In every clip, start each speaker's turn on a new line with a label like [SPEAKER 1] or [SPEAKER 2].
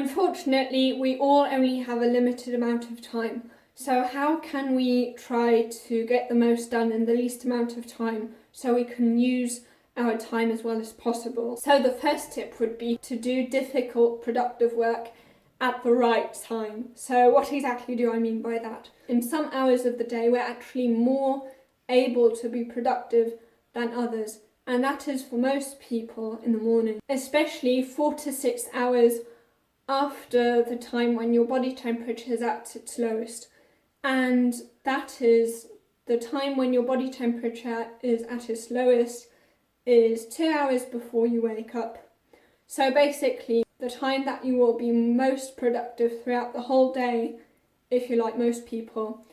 [SPEAKER 1] Unfortunately, we all only have a limited amount of time. So how can we try to get the most done in the least amount of time so we can use our time as well as possible? So the first tip would be to do difficult, productive work at the right time. So what exactly do I mean by that? In some hours of the day, we're actually more able to be productive than others. And that is for most people in the morning, especially 4 to 6 hours after the time when your body temperature is at its lowest. And that is the time when your body temperature is at its lowest is 2 hours before you wake up. So basically, the time that you will be most productive throughout the whole day, if you're like most people,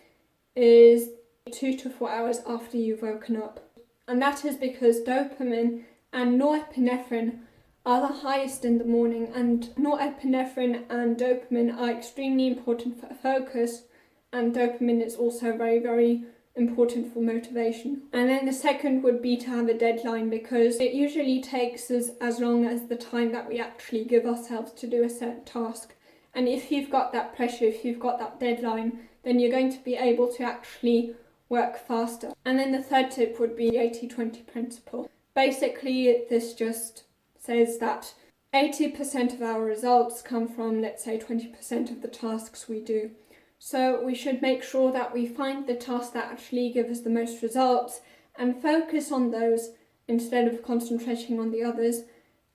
[SPEAKER 1] is 2 to 4 hours after you've woken up. And that is because dopamine and norepinephrine are the highest in the morning, and norepinephrine and dopamine are extremely important for focus, and dopamine is also very, very important for motivation. And then the second would be to have a deadline, because it usually takes us as long as the time that we actually give ourselves to do a certain task. And if you've got that pressure, if you've got that deadline, then you're going to be able to actually work faster. And then the third tip would be the 80-20 principle. Basically, this just says that 80% of our results come from, let's say, 20% of the tasks we do. So we should make sure that we find the tasks that actually give us the most results and focus on those instead of concentrating on the others,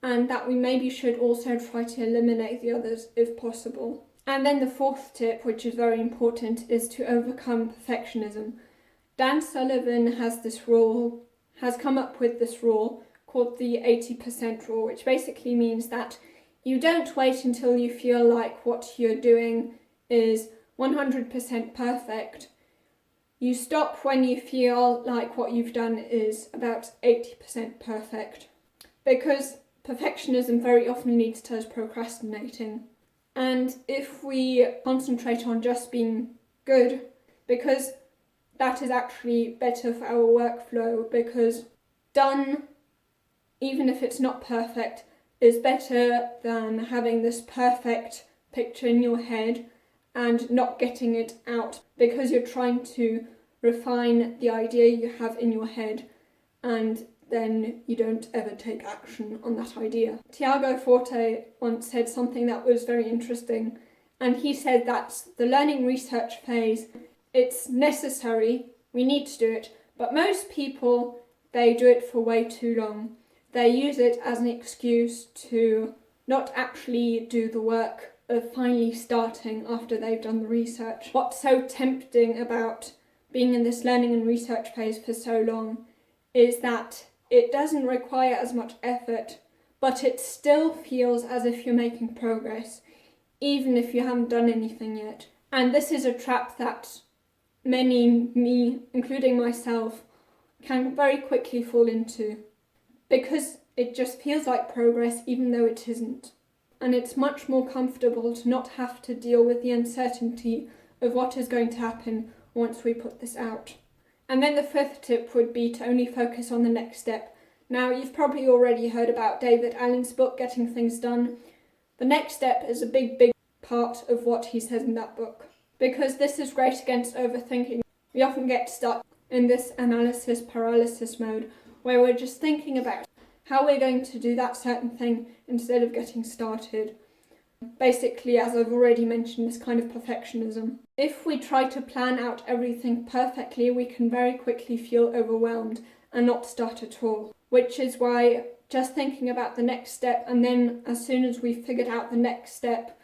[SPEAKER 1] and that we maybe should also try to eliminate the others if possible. And then the fourth tip, which is very important, is to overcome perfectionism. Dan Sullivan has come up with this rule called the 80% rule, which basically means that you don't wait until you feel like what you're doing is 100% perfect. You stop when you feel like what you've done is about 80% perfect, because perfectionism very often leads to us procrastinating. And if we concentrate on just being good, because that is actually better for our workflow, because done, even if it's not perfect, is better than having this perfect picture in your head and not getting it out, because you're trying to refine the idea you have in your head and then you don't ever take action on that idea. Tiago Forte once said something that was very interesting, and he said that the learning research phase, it's necessary, we need to do it, but most people, they do it for way too long. They use it as an excuse to not actually do the work of finally starting after they've done the research. What's so tempting about being in this learning and research phase for so long is that it doesn't require as much effort, but it still feels as if you're making progress, even if you haven't done anything yet. And this is a trap that many, me including myself, can very quickly fall into, because it just feels like progress even though it isn't. And it's much more comfortable to not have to deal with the uncertainty of what is going to happen once we put this out. And then the fifth tip would be to only focus on the next step. Now, you've probably already heard about David Allen's book, Getting Things Done. The next step is a big, big part of what he says in that book, because this is great against overthinking. We often get stuck in this analysis paralysis mode where we're just thinking about how we're going to do that certain thing instead of getting started. Basically, as I've already mentioned, this kind of perfectionism. If we try to plan out everything perfectly, we can very quickly feel overwhelmed and not start at all. Which is why just thinking about the next step, and then as soon as we've figured out the next step,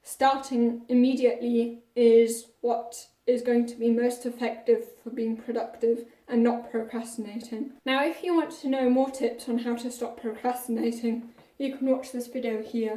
[SPEAKER 1] starting immediately is what is going to be most effective for being productive and not procrastinating. Now, if you want to know more tips on how to stop procrastinating, you can watch this video here.